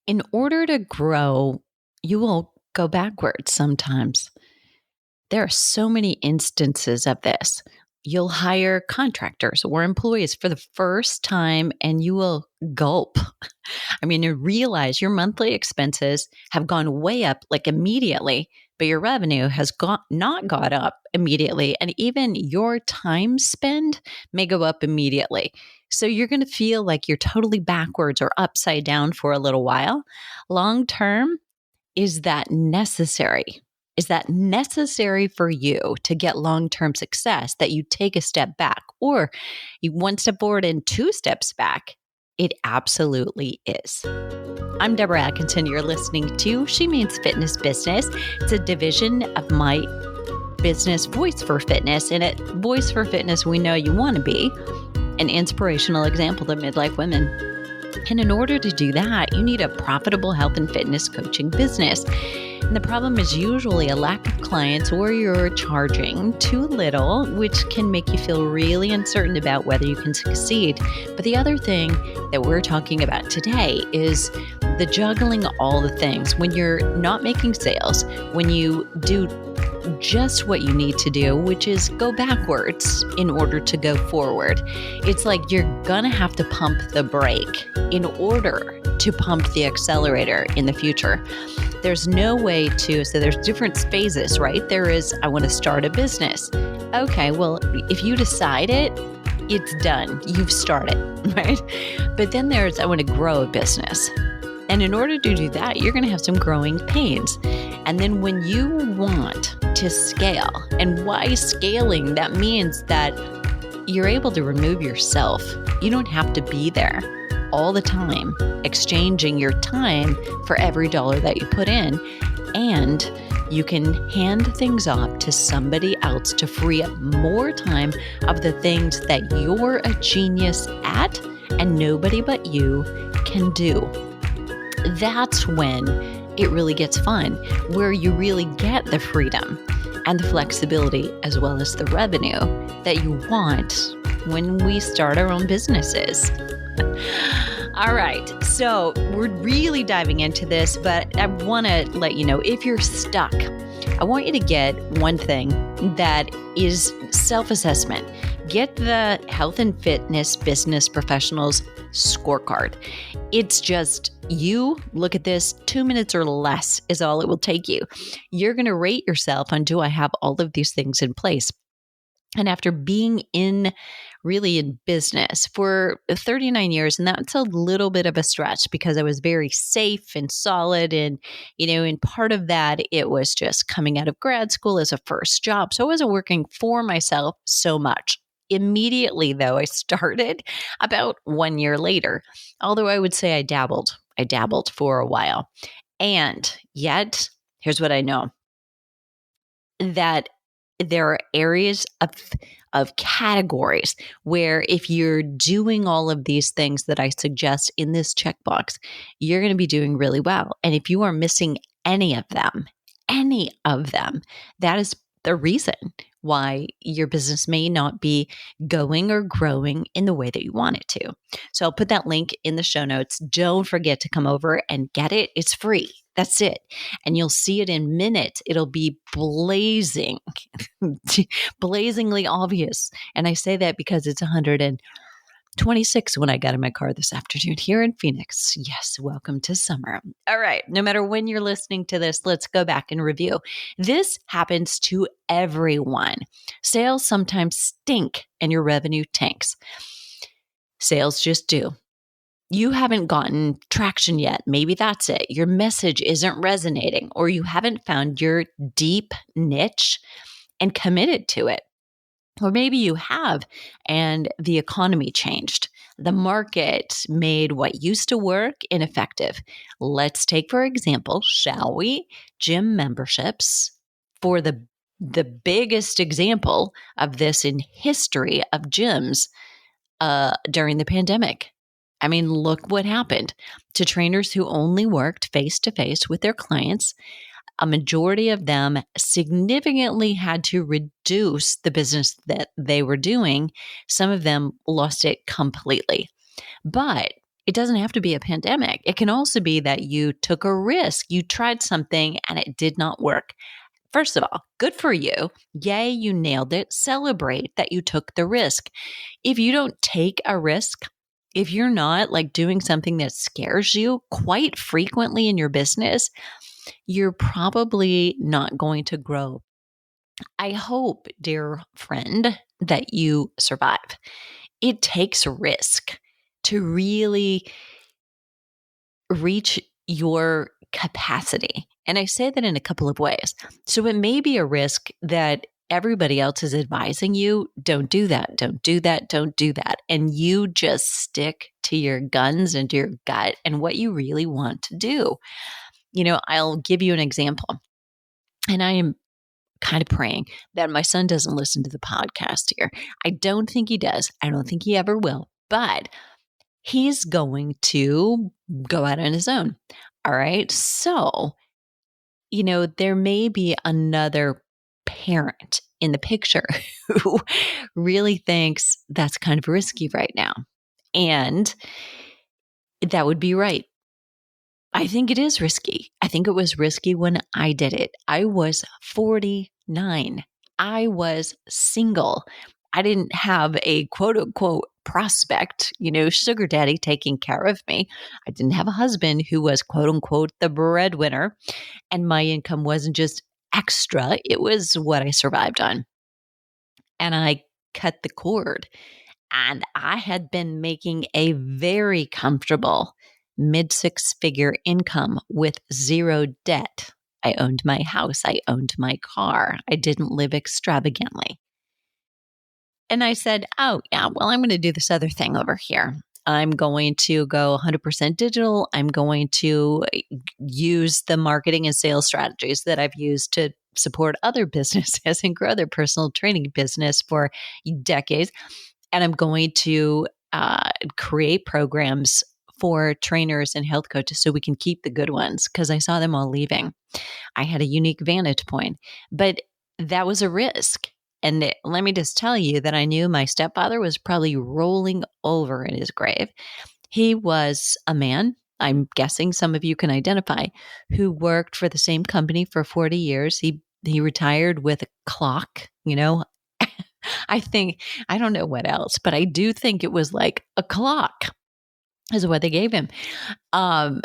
In order to grow, you will go backwards sometimes. There are so many instances of this. You'll hire contractors or employees for the first time and you will gulp. I mean, you realize your monthly expenses have gone way up like immediately, but your revenue has not got up immediately. And even your time spend may go up immediately. So you're going to feel like you're totally backwards or upside down for a little while. Long term, is that necessary? Is that necessary for you to get long term success that you take a step back or you one step forward and two steps back? It absolutely is. I'm Deborah Atkinson. You're listening to She Means Fitness Business. It's a division of my business, Voice for Fitness. And at Voice for Fitness, we know you want to be an inspirational example to midlife women. And in order to do that, you need a profitable health and fitness coaching business. And the problem is usually a lack of clients or you're charging too little, which can make you feel really uncertain about whether you can succeed. But the other thing that we're talking about today is the juggling all the things. When you're not making sales, when you do just what you need to do, which is go backwards in order to go forward. It's like you're gonna have to pump the brake in order to pump the accelerator in the future. There's no way to, so there's different phases, right? There is, I want to start a business. Okay, well, if you decide it, it's done. You've started, right? But then there's, I want to grow a business. And in order to do that, you're going to have some growing pains. And then when you want to scale, and why scaling, that means that you're able to remove yourself. You don't have to be there all the time, exchanging your time for every dollar that you put in. And you can hand things off to somebody else to free up more time of the things that you're a genius at and nobody but you can do. That's when it really gets fun, where you really get the freedom and the flexibility as well as the revenue that you want when we start our own businesses. All right, so we're really diving into this, but I want to let you know, if you're stuck, I want you to get one thing that is self-assessment. Get the Health and Fitness Business Professionals Scorecard. It's just you look at this, 2 minutes or less is all it will take you. You're going to rate yourself on, do I have all of these things in place? And after being really in business for 39 years, and that's a little bit of a stretch because I was very safe and solid. And, in part of that, it was just coming out of grad school as a first job. So I wasn't working for myself so much. Immediately, though, I started about 1 year later, although I would say I dabbled for a while. And yet, here's what I know, that there are areas of categories where if you're doing all of these things that I suggest in this checkbox, you're going to be doing really well. And if you are missing any of them, that is the reason why your business may not be going or growing in the way that you want it to. So I'll put that link in the show notes. Don't forget to come over and get it. It's free. That's it. And you'll see it in minutes. It'll be blazingly obvious. And I say that because it's 126 when I got in my car this afternoon here in Phoenix. Yes, welcome to summer. All right, no matter when you're listening to this, let's go back and review. This happens to everyone. Sales sometimes stink and your revenue tanks. Sales just do. You haven't gotten traction yet. Maybe that's it. Your message isn't resonating, or you haven't found your deep niche and committed to it. Or maybe you have, and the economy changed. The market made what used to work ineffective. Let's take, for example, shall we, gym memberships for the biggest example of this in history of gyms during the pandemic. I mean, look what happened to trainers who only worked face-to-face with their clients. A majority of them significantly had to reduce the business that they were doing. Some of them lost it completely. But It doesn't have to be a pandemic. It can also be that you took a risk. You tried something and it did not work. First of all, good for you. Yay, you nailed it. Celebrate that you took the risk. If you don't take a risk, if you're not like doing something that scares you quite frequently in your business, you're probably not going to grow. I hope, dear friend, that you survive. It takes risk to really reach your capacity. And I say that in a couple of ways. So it may be a risk that everybody else is advising you, don't do that, don't do that, don't do that. And you just stick to your guns and to your gut and what you really want to do. I'll give you an example. And I am kind of praying that my son doesn't listen to the podcast here. I don't think he does. I don't think he ever will. But he's going to go out on his own. All right. So, there may be another parent in the picture who really thinks that's kind of risky right now. And that would be right. I think it is risky. I think it was risky when I did it. I was 49. I was single. I didn't have a quote unquote prospect, sugar daddy taking care of me. I didn't have a husband who was quote unquote the breadwinner. And my income wasn't just extra, it was what I survived on. And I cut the cord. And I had been making a very comfortable mid-six-figure income with zero debt. I owned my house. I owned my car. I didn't live extravagantly. And I said, oh, yeah, well, I'm going to do this other thing over here. I'm going to go 100% digital. I'm going to use the marketing and sales strategies that I've used to support other businesses and grow their personal training business for decades. And I'm going to create programs for trainers and health coaches so we can keep the good ones because I saw them all leaving. I had a unique vantage point, but that was a risk. And let me just tell you that I knew my stepfather was probably rolling over in his grave. He was a man, I'm guessing some of you can identify, who worked for the same company for 40 years. He retired with a clock, I don't know what else, but I do think it was like a clock is what they gave him. And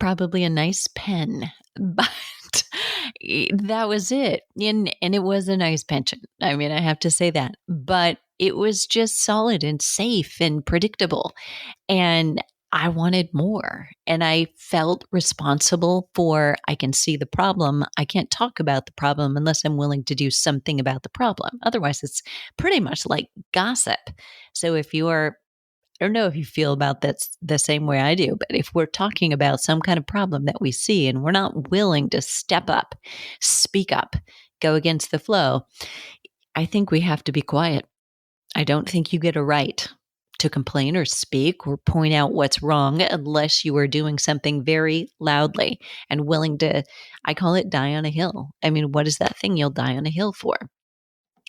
probably a nice pen, but that was it. And it was a nice pension. I mean, I have to say that, but it was just solid and safe and predictable. And I wanted more. And I felt responsible for, I can see the problem. I can't talk about the problem unless I'm willing to do something about the problem. Otherwise, it's pretty much like gossip. So I don't know if you feel about that the same way I do, but if we're talking about some kind of problem that we see and we're not willing to step up, speak up, go against the flow, I think we have to be quiet. I don't think you get a right to complain or speak or point out what's wrong unless you are doing something very loudly and willing to, I call it die on a hill. I mean, what is that thing you'll die on a hill for?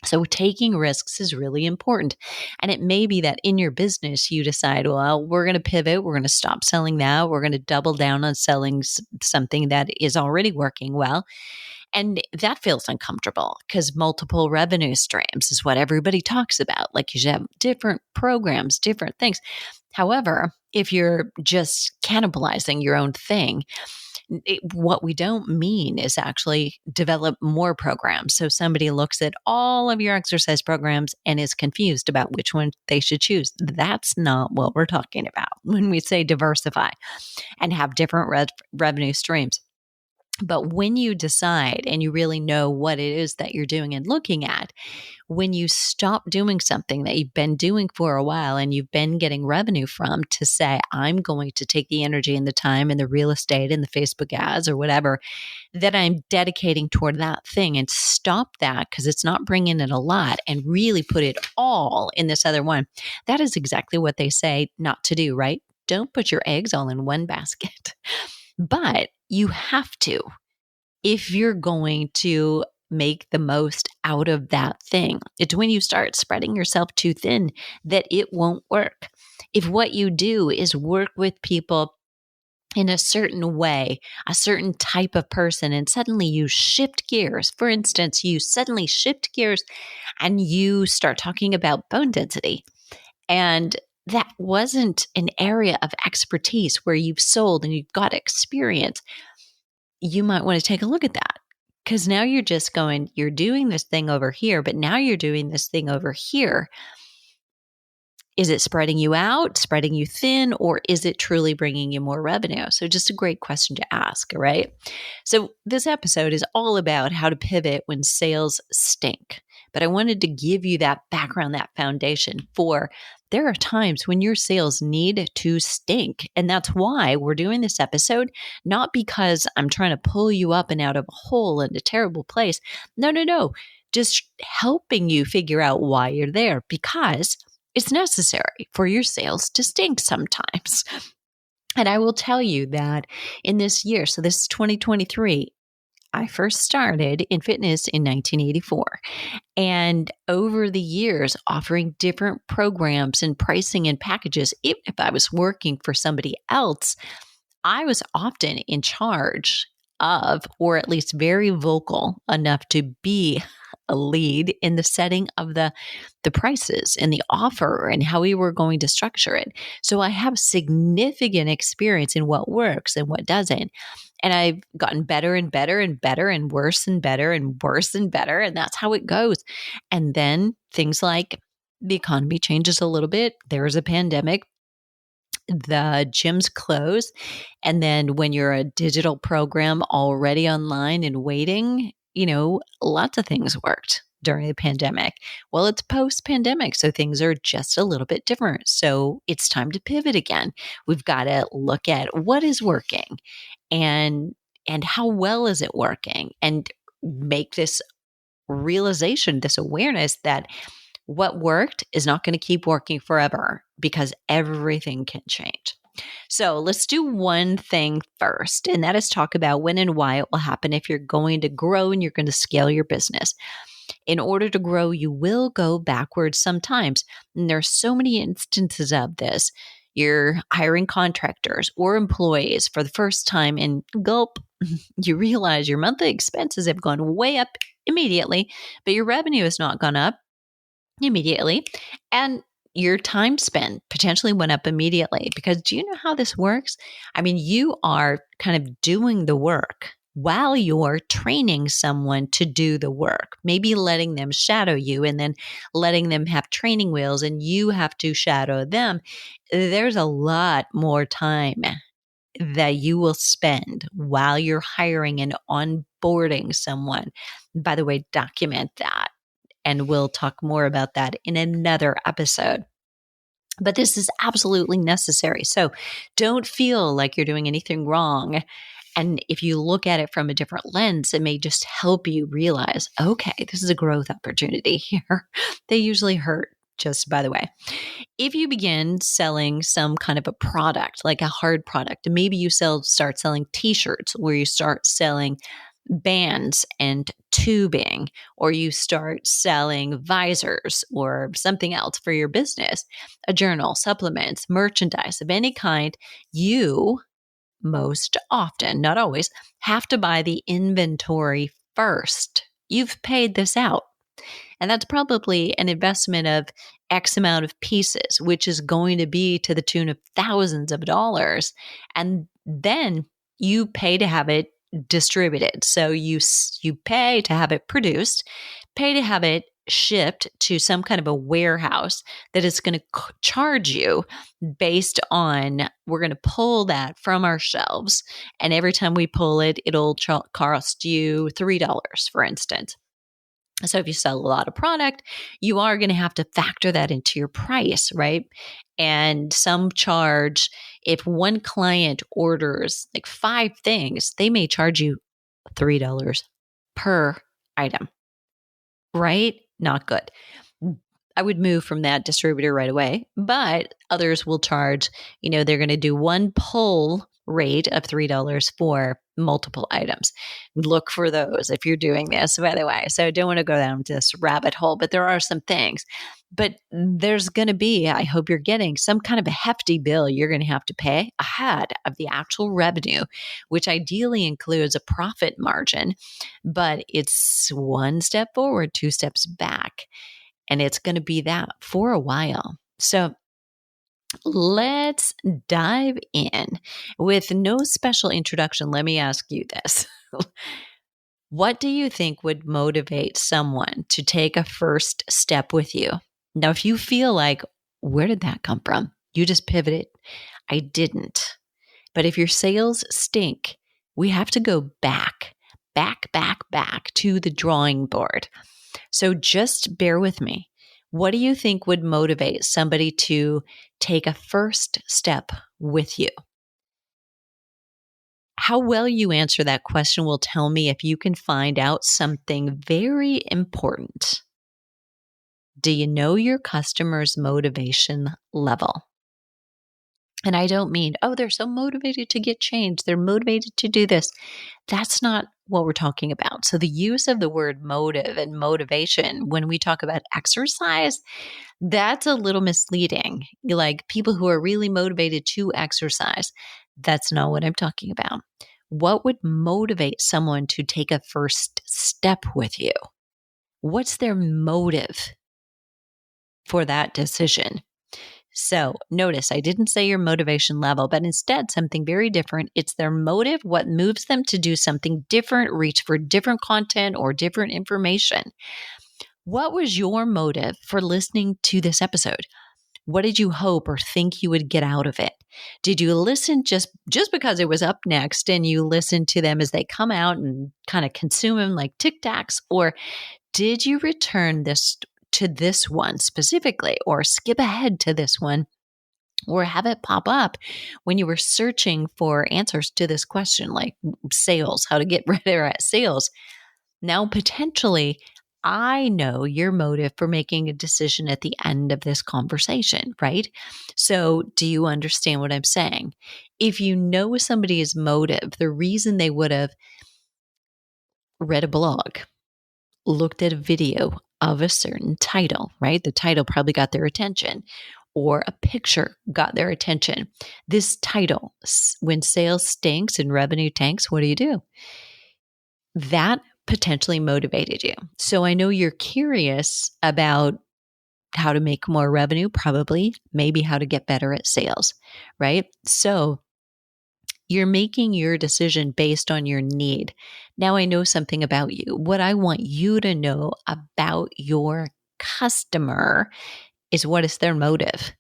So taking risks is really important. And it may be that in your business, you decide, well, we're going to pivot. We're going to stop selling that. We're going to double down on selling something that is already working well. And that feels uncomfortable because multiple revenue streams is what everybody talks about. Like you should have different programs, different things. However, if you're just cannibalizing your own thing, what we don't mean is actually develop more programs. So somebody looks at all of your exercise programs and is confused about which one they should choose. That's not what we're talking about when we say diversify and have different revenue streams. But when you decide and you really know what it is that you're doing and looking at, when you stop doing something that you've been doing for a while and you've been getting revenue from to say, I'm going to take the energy and the time and the real estate and the Facebook ads or whatever that I'm dedicating toward that thing and stop that because it's not bringing in a lot and really put it all in this other one. That is exactly what they say not to do, right? Don't put your eggs all in one basket. But you have to if you're going to make the most out of that thing. It's when you start spreading yourself too thin that it won't work. If what you do is work with people in a certain way, a certain type of person, and suddenly you shift gears. For instance, you suddenly shift gears and you start talking about bone density. And that wasn't an area of expertise where you've sold and you've got experience. You might want to take a look at that because now you're just going, you're doing this thing over here, but now you're doing this thing over here. Is it spreading you out, spreading you thin, or is it truly bringing you more revenue? So, just a great question to ask, right? So, this episode is all about how to pivot when sales stink. But I wanted to give you that background, that foundation for there are times when your sales need to stink. And that's why we're doing this episode, not because I'm trying to pull you up and out of a hole in a terrible place. No, no, no. Just helping you figure out why you're there because it's necessary for your sales to stink sometimes. And I will tell you that in this year, so this is 2023, I first started in fitness in 1984. And over the years, offering different programs and pricing and packages, even if I was working for somebody else, I was often in charge of, or at least very vocal enough to be a lead in the setting of the prices and the offer and how we were going to structure it. So I have significant experience in what works and what doesn't. And I've gotten better and better and better and worse and better and worse and better. And that's how it goes. And then things like the economy changes a little bit. There's a pandemic. The gyms close. And then when you're a digital program already online and waiting, lots of things worked during the pandemic. Well, it's post-pandemic, so things are just a little bit different. So it's time to pivot again. We've got to look at what is working and how well is it working and make this realization, this awareness that what worked is not going to keep working forever because everything can change. So let's do one thing first, and that is talk about when and why it will happen if you're going to grow and you're going to scale your business. In order to grow, you will go backwards sometimes. And there are so many instances of this. You're hiring contractors or employees for the first time, and gulp, you realize your monthly expenses have gone way up immediately, but your revenue has not gone up immediately. And your time spent potentially went up immediately because do you know how this works? I mean, you are kind of doing the work while you're training someone to do the work, maybe letting them shadow you and then letting them have training wheels and you have to shadow them. There's a lot more time that you will spend while you're hiring and onboarding someone. By the way, document that. And we'll talk more about that in another episode. But this is absolutely necessary. So don't feel like you're doing anything wrong. And if you look at it from a different lens, it may just help you realize, okay, this is a growth opportunity here. They usually hurt, just by the way. If you begin selling some kind of a product, like a hard product, maybe you start selling t-shirts where you start selling bands and tubing, or you start selling visors or something else for your business, a journal, supplements, merchandise of any kind, you most often, not always, have to buy the inventory first. You've paid this out. And that's probably an investment of X amount of pieces, which is going to be to the tune of thousands of dollars. And then you pay to have it distributed. So you pay to have it produced, pay to have it shipped to some kind of a warehouse that is going to charge you based on, we're going to pull that from our shelves. And every time we pull it, it'll cost you $3, for instance. So if you sell a lot of product, you are going to have to factor that into your price, right? And some charge, if one client orders like 5 things, they may charge you $3 per item, right? Not good. I would move from that distributor right away, but others will charge, they're going to do one pull rate of $3 for multiple items. Look for those if you're doing this, by the way. So I don't want to go down this rabbit hole, but there are some things. But there's going to be, I hope you're getting some kind of a hefty bill you're going to have to pay ahead of the actual revenue, which ideally includes a profit margin, but it's one step forward, two steps back. And it's going to be that for a while. So let's dive in. With no special introduction, let me ask you this. What do you think would motivate someone to take a first step with you? Now, if you feel like, where did that come from? You just pivoted. I didn't. But if your sales stink, we have to go back to the drawing board. So just bear with me. What do you think would motivate somebody to take a first step with you? How well you answer that question will tell me if you can find out something very important. Do you know your customer's motivation level? And I don't mean, oh, they're so motivated to get change. They're motivated to do this. That's not what we're talking about. So the use of the word motive and motivation when we talk about exercise, that's a little misleading. Like people who are really motivated to exercise. That's not what I'm talking about. What would motivate someone to take a first step with you? What's their motive for that decision? So notice I didn't say your motivation level, but instead something very different. It's their motive, what moves them to do something different, reach for different content or different information. What was your motive for listening to this episode? What did you hope or think you would get out of it? Did you listen just because it was up next and you listened to them as they come out and kind of consume them like Tic Tacs? Or did you return this to this one specifically, or skip ahead to this one, or have it pop up when you were searching for answers to this question, like sales, how to get better at sales? Now, potentially, I know your motive for making a decision at the end of this conversation, right? So, do you understand what I'm saying? If you know somebody's motive, the reason they would have read a blog, looked at a video of a certain title, right? The title probably got their attention, or a picture got their attention. This title, when sales stinks and revenue tanks, what do? That potentially motivated you. So I know you're curious about how to make more revenue, probably, maybe how to get better at sales, right? So you're making your decision based on your need. Now I know something about you. What I want you to know about your customer is, what is their motive?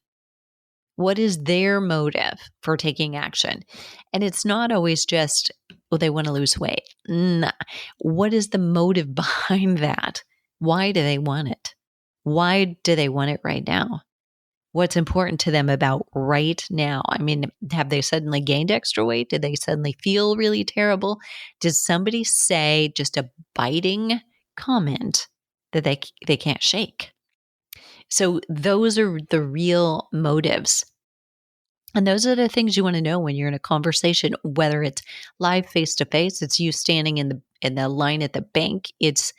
What is their motive for taking action? And it's not always just, well, they want to lose weight. Nah. What is the motive behind that? Why do they want it? Why do they want it right now? What's important to them about right now? I mean, have they suddenly gained extra weight? Did they suddenly feel really terrible? Did somebody say just a biting comment that they can't shake? So those are the real motives. And those are the things you want to know when you're in a conversation, whether it's live face to face, it's you standing in the line at the bank, it's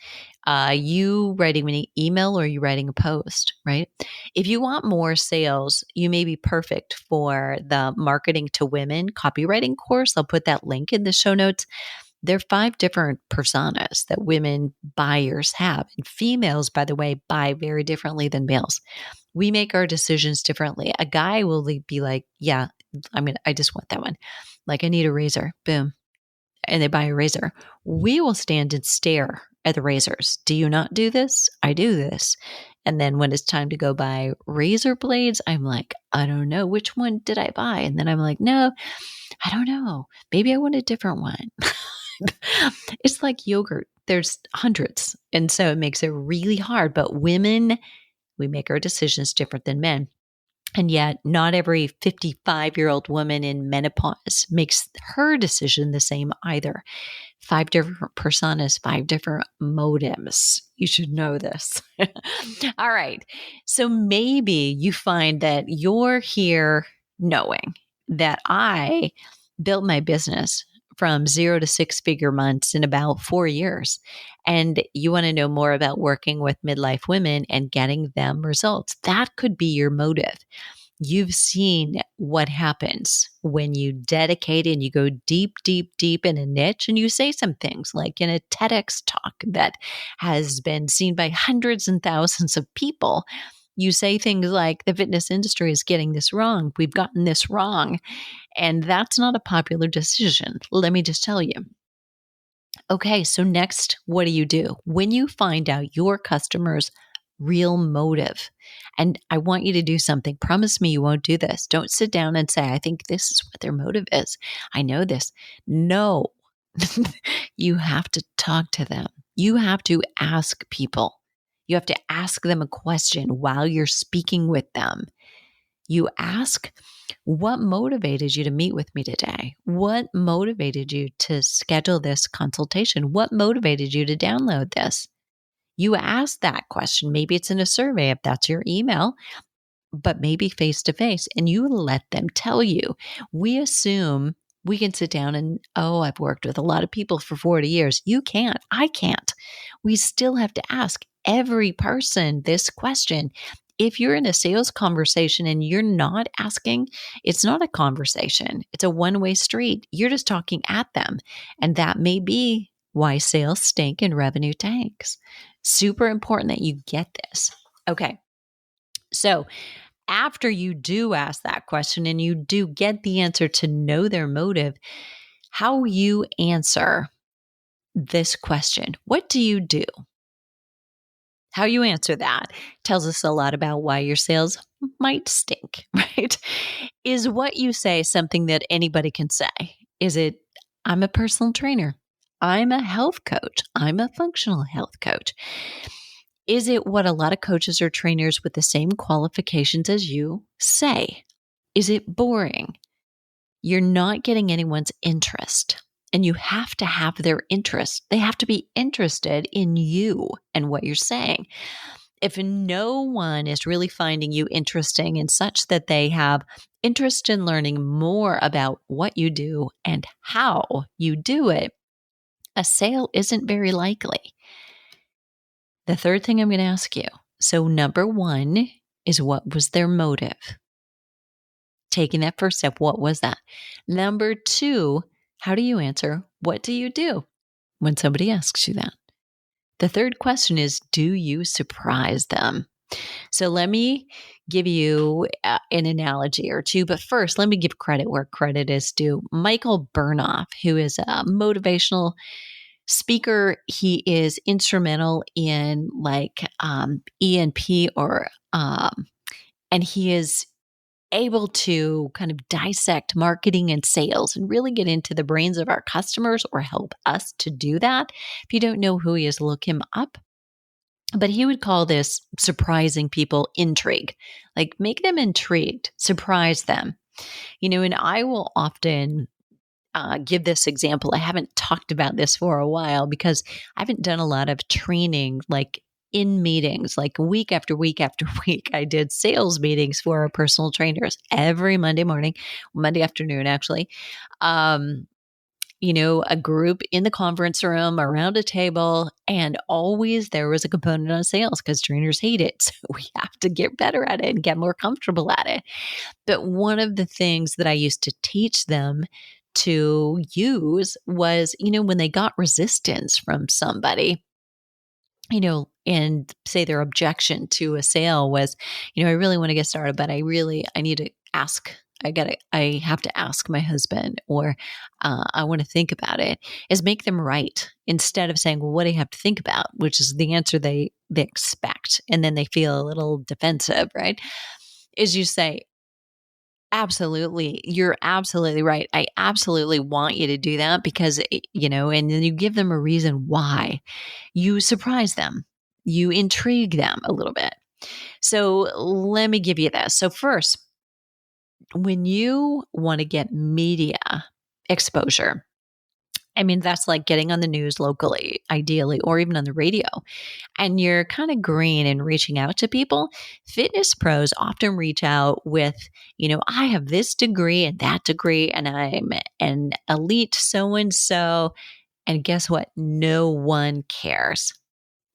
you writing an email, or you writing a post, right? If you want more sales, you may be perfect for the Marketing to Women copywriting course. I'll put that link in the show notes. There are 5 different personas that women buyers have. And females, by the way, buy very differently than males. We make our decisions differently. A guy will be like, yeah, I just want that one. Like, I need a razor. Boom. And they buy a razor. We will stand and stare at the razors. Do you not do this? I do this. And then when it's time to go buy razor blades, I'm like, I don't know. Which one did I buy? And then I'm like, no, I don't know. Maybe I want a different one. It's like yogurt. There's hundreds. And so it makes it really hard. But women, we make our decisions different than men. And yet not every 55-year-old woman in menopause makes her decision the same either. 5 different personas, 5 different motives. You should know this. All right. So maybe you find that you're here knowing that I built my business from 0 to 6-figure months in about 4 years. And you want to know more about working with midlife women and getting them results. That could be your motive. You've seen what happens when you dedicate and you go deep, deep, deep in a niche and you say some things like in a TEDx talk that has been seen by hundreds and thousands of people. You say things like, the fitness industry is getting this wrong. We've gotten this wrong. And that's not a popular decision. Let me just tell you. Okay, so next, what do? When you find out your customer's real motive, and I want you to do something, promise me you won't do this. Don't sit down and say, I think this is what their motive is. I know this. No, you have to talk to them. You have to ask people. You have to ask them a question while you're speaking with them. You ask, what motivated you to meet with me today? What motivated you to schedule this consultation? What motivated you to download this? You ask that question. Maybe it's in a survey if that's your email, but maybe face to face, and you let them tell you. We assume we can sit down and, I've worked with a lot of people for 40 years. You can't. I can't. We still have to ask every person this question. If you're in a sales conversation and you're not asking, it's not a conversation. It's a one-way street. You're just talking at them. And that may be why sales stink and revenue tanks. Super important that you get this. Okay. So after you do ask that question and you do get the answer to know their motive, how you answer this question, what do you do? How you answer that tells us a lot about why your sales might stink, right? Is what you say something that anybody can say? Is it, I'm a personal trainer. I'm a health coach. I'm a functional health coach. Is it what a lot of coaches or trainers with the same qualifications as you say? Is it boring? You're not getting anyone's interest, and you have to have their interest. They have to be interested in you and what you're saying. If no one is really finding you interesting in such that they have interest in learning more about what you do and how you do it, a sale isn't very likely. The third thing I'm going to ask you. So number one is, what was their motive? Taking that first step, what was that? Number two, how do you answer? What do you do when somebody asks you that? The third question is, do you surprise them? So let me give you an analogy or two, but first, let me give credit where credit is due. Michael Burnoff, who is a motivational speaker, he is instrumental in ENP and he is able to kind of dissect marketing and sales and really get into the brains of our customers, or help us to do that. If you don't know who he is, look him up. But he would call this surprising people intrigue, like make them intrigued, surprise them. And I will often give this example. I haven't talked about this for a while because I haven't done a lot of training like in meetings, like week after week after week. I did sales meetings for our personal trainers every Monday morning, Monday afternoon, actually. A group in the conference room around a table, and always there was a component on sales because trainers hate it. So we have to get better at it and get more comfortable at it. But one of the things that I used to teach them to use was, when they got resistance from somebody, and say their objection to a sale was, I really want to get started, but I need to ask. I have to ask my husband, or I want to think about it, is make them right instead of saying, well, what do you have to think about? Which is the answer they expect. And then they feel a little defensive, right? Is you say, absolutely. You're absolutely right. I absolutely want you to do that because, and then you give them a reason why. You surprise them. You intrigue them a little bit. So let me give you this. So first, when you want to get media exposure, I mean, that's like getting on the news locally, ideally, or even on the radio, and you're kind of green and reaching out to people. Fitness pros often reach out with, I have this degree and that degree, and I'm an elite so and so. And guess what? No one cares.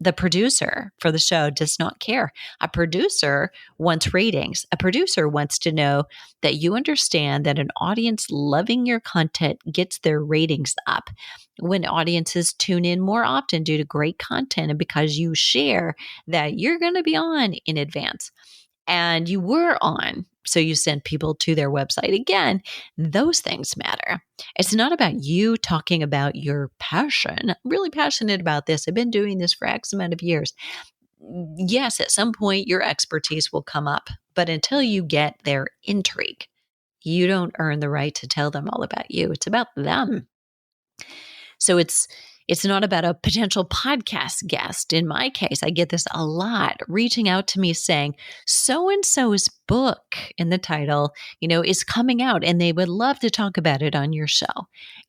The producer for the show does not care. A producer wants ratings. A producer wants to know that you understand that an audience loving your content gets their ratings up. When audiences tune in more often due to great content and because you share that you're going to be on in advance and you were on, so you send people to their website. Again, those things matter. It's not about you talking about your passion. I'm really passionate about this. I've been doing this for X amount of years. Yes, at some point your expertise will come up, but until you get their intrigue, you don't earn the right to tell them all about you. It's about them. So it's not about a potential podcast guest. In my case, I get this a lot, reaching out to me saying, so and so's book in the title, is coming out and they would love to talk about it on your show.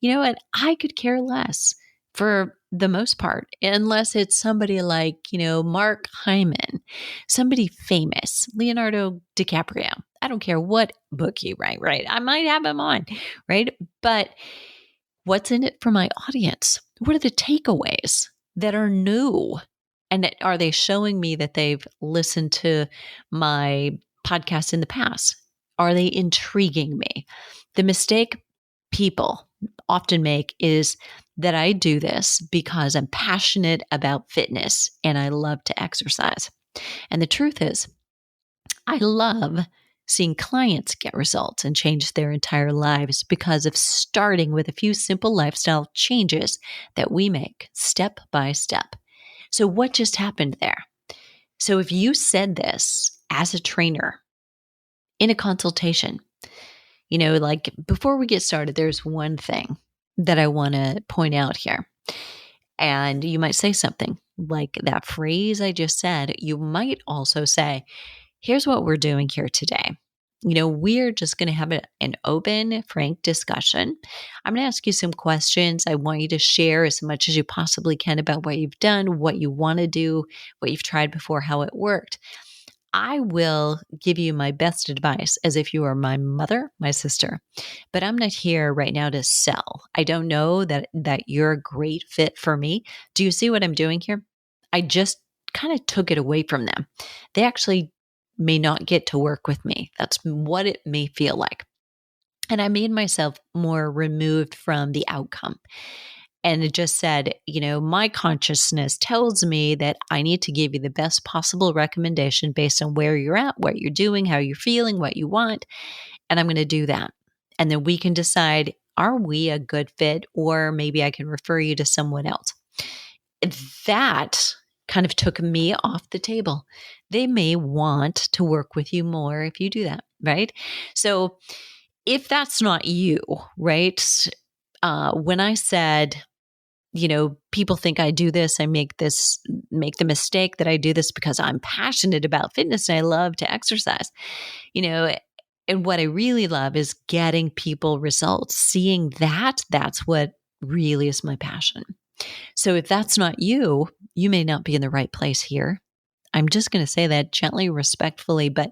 You know what? I could care less for the most part, unless it's somebody like, Mark Hyman, somebody famous, Leonardo DiCaprio. I don't care what book he write, right? I might have him on, right? But what's in it for my audience? What are the takeaways that are new? And are they showing me that they've listened to my podcast in the past? Are they intriguing me? The mistake people often make is that I do this because I'm passionate about fitness and I love to exercise. And the truth is, I love seeing clients get results and change their entire lives because of starting with a few simple lifestyle changes that we make step by step. So, what just happened there? So, if you said this as a trainer in a consultation, like before we get started, there's one thing that I want to point out here. And you might say something like that phrase I just said. You might also say, here's what we're doing here today. We're just going to have an open, frank discussion. I'm going to ask you some questions. I want you to share as much as you possibly can about what you've done, what you want to do, what you've tried before, how it worked. I will give you my best advice as if you are my mother, my sister, but I'm not here right now to sell. I don't know that you're a great fit for me. Do you see what I'm doing here? I just kind of took it away from them. They actually may not get to work with me. That's what it may feel like. And I made myself more removed from the outcome. And it just said, my consciousness tells me that I need to give you the best possible recommendation based on where you're at, what you're doing, how you're feeling, what you want. And I'm going to do that. And then we can decide, are we a good fit? Or maybe I can refer you to someone else. That kind of took me off the table. They may want to work with you more if you do that, right? So if that's not you, right? When I said, people think I do this, I make the mistake that I do this because I'm passionate about fitness and I love to exercise, and what I really love is getting people results, seeing that's what really is my passion. So if that's not you, you may not be in the right place here. I'm just going to say that gently, respectfully, but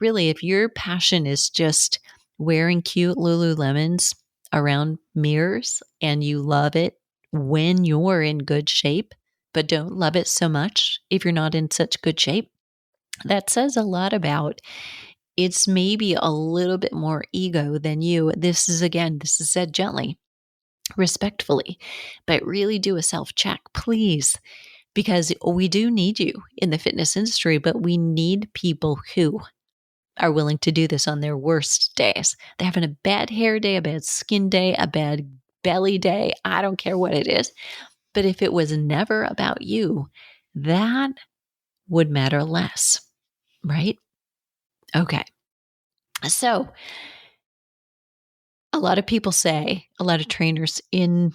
really, if your passion is just wearing cute Lululemons around mirrors and you love it when you're in good shape, but don't love it so much if you're not in such good shape, that says a lot about it's maybe a little bit more ego than you. This is said gently, respectfully, but really do a self-check, please, because we do need you in the fitness industry, but we need people who are willing to do this on their worst days. They're having a bad hair day, a bad skin day, a bad belly day. I don't care what it is. But if it was never about you, that would matter less, right? Okay. So a lot of people say, a lot of trainers in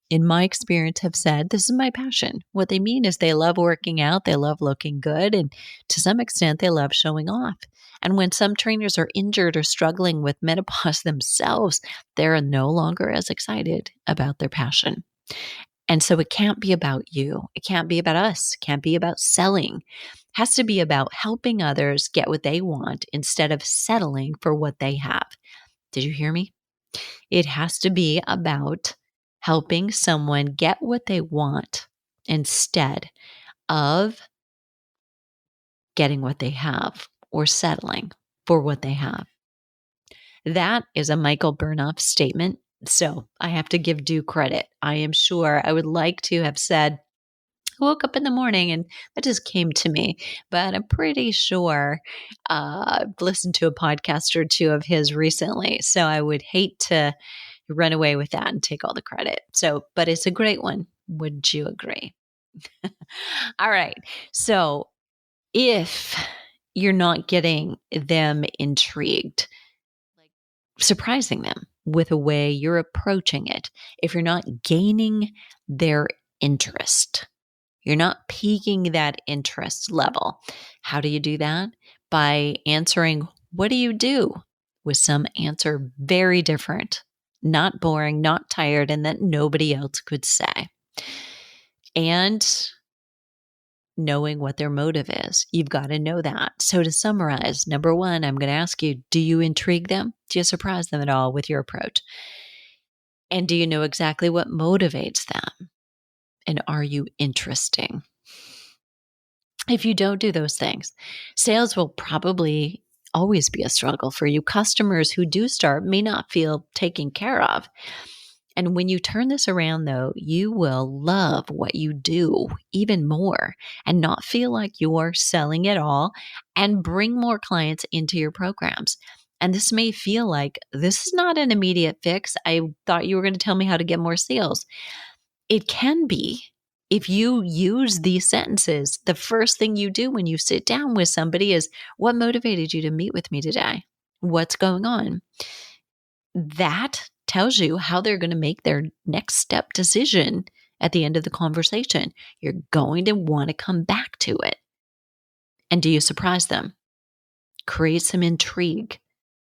in my experience, have said, this is my passion. What they mean is they love working out, they love looking good, and to some extent, they love showing off. And when some trainers are injured or struggling with menopause themselves, they're no longer as excited about their passion. And so it can't be about you. It can't be about us. It can't be about selling. It has to be about helping others get what they want instead of settling for what they have. Did you hear me? It has to be about helping someone get what they want instead of getting what they have or settling for what they have. That is a Michael Burnoff statement. So I have to give due credit. I am sure I would like to have said, I woke up in the morning and that just came to me, but I'm pretty sure I've listened to a podcast or two of his recently. So I would hate to run away with that and take all the credit. So, but it's a great one. Would you agree? All right. So if you're not getting them intrigued, like surprising them with a way you're approaching it, if you're not gaining their interest, you're not piquing that interest level. How do you do that? By answering, what do you do? With some answer very different, not boring, not tired, and that nobody else could say. And knowing what their motive is. You've got to know that. So to summarize, number one, I'm going to ask you, do you intrigue them? Do you surprise them at all with your approach? And do you know exactly what motivates them? And are you interesting? If you don't do those things, sales will probably always be a struggle for you. Customers who do start may not feel taken care of. And when you turn this around, though, you will love what you do even more and not feel like you're selling it all and bring more clients into your programs. And this may feel like this is not an immediate fix. I thought you were going to tell me how to get more sales. It can be. If you use these sentences, the first thing you do when you sit down with somebody is, what motivated you to meet with me today? What's going on? That tells you how they're going to make their next step decision at the end of the conversation. You're going to want to come back to it. And do you surprise them? Create some intrigue.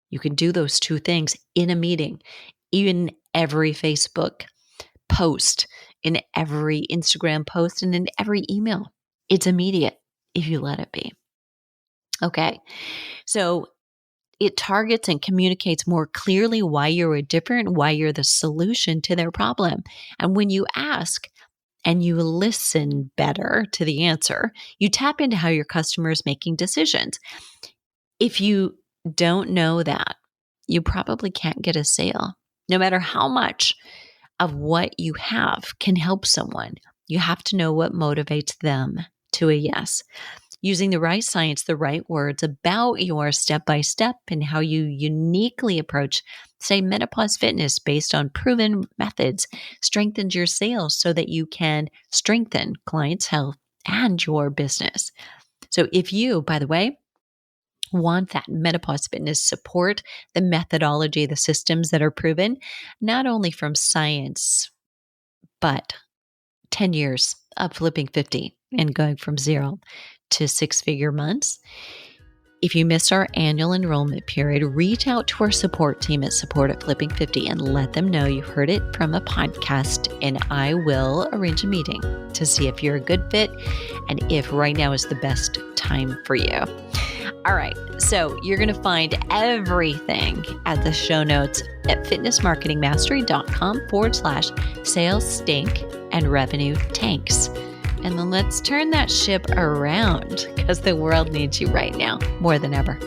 You can do those two things in a meeting, in every Facebook post, in every Instagram post, and in every email. It's immediate if you let it be. Okay. So it targets and communicates more clearly why you're different, why you're the solution to their problem. And when you ask and you listen better to the answer, you tap into how your customer is making decisions. If you don't know that, you probably can't get a sale. No matter how much of what you have can help someone, you have to know what motivates them to a yes. Using the right science, the right words about your step-by-step and how you uniquely approach, say, menopause fitness based on proven methods strengthens your sales so that you can strengthen clients' health and your business. So if you, by the way, want that menopause fitness support, the methodology, the systems that are proven, not only from science, but 10 years of flipping 50 and going from 0 to 6-figure months. If you missed our annual enrollment period, reach out to our support team at support@flipping50 and let them know you heard it from a podcast, and I will arrange a meeting to see if you're a good fit and if right now is the best time for you. All right, so you're going to find everything at the show notes at fitnessmarketingmastery.com/sales stink and revenue tanks. And then let's turn that ship around because the world needs you right now more than ever.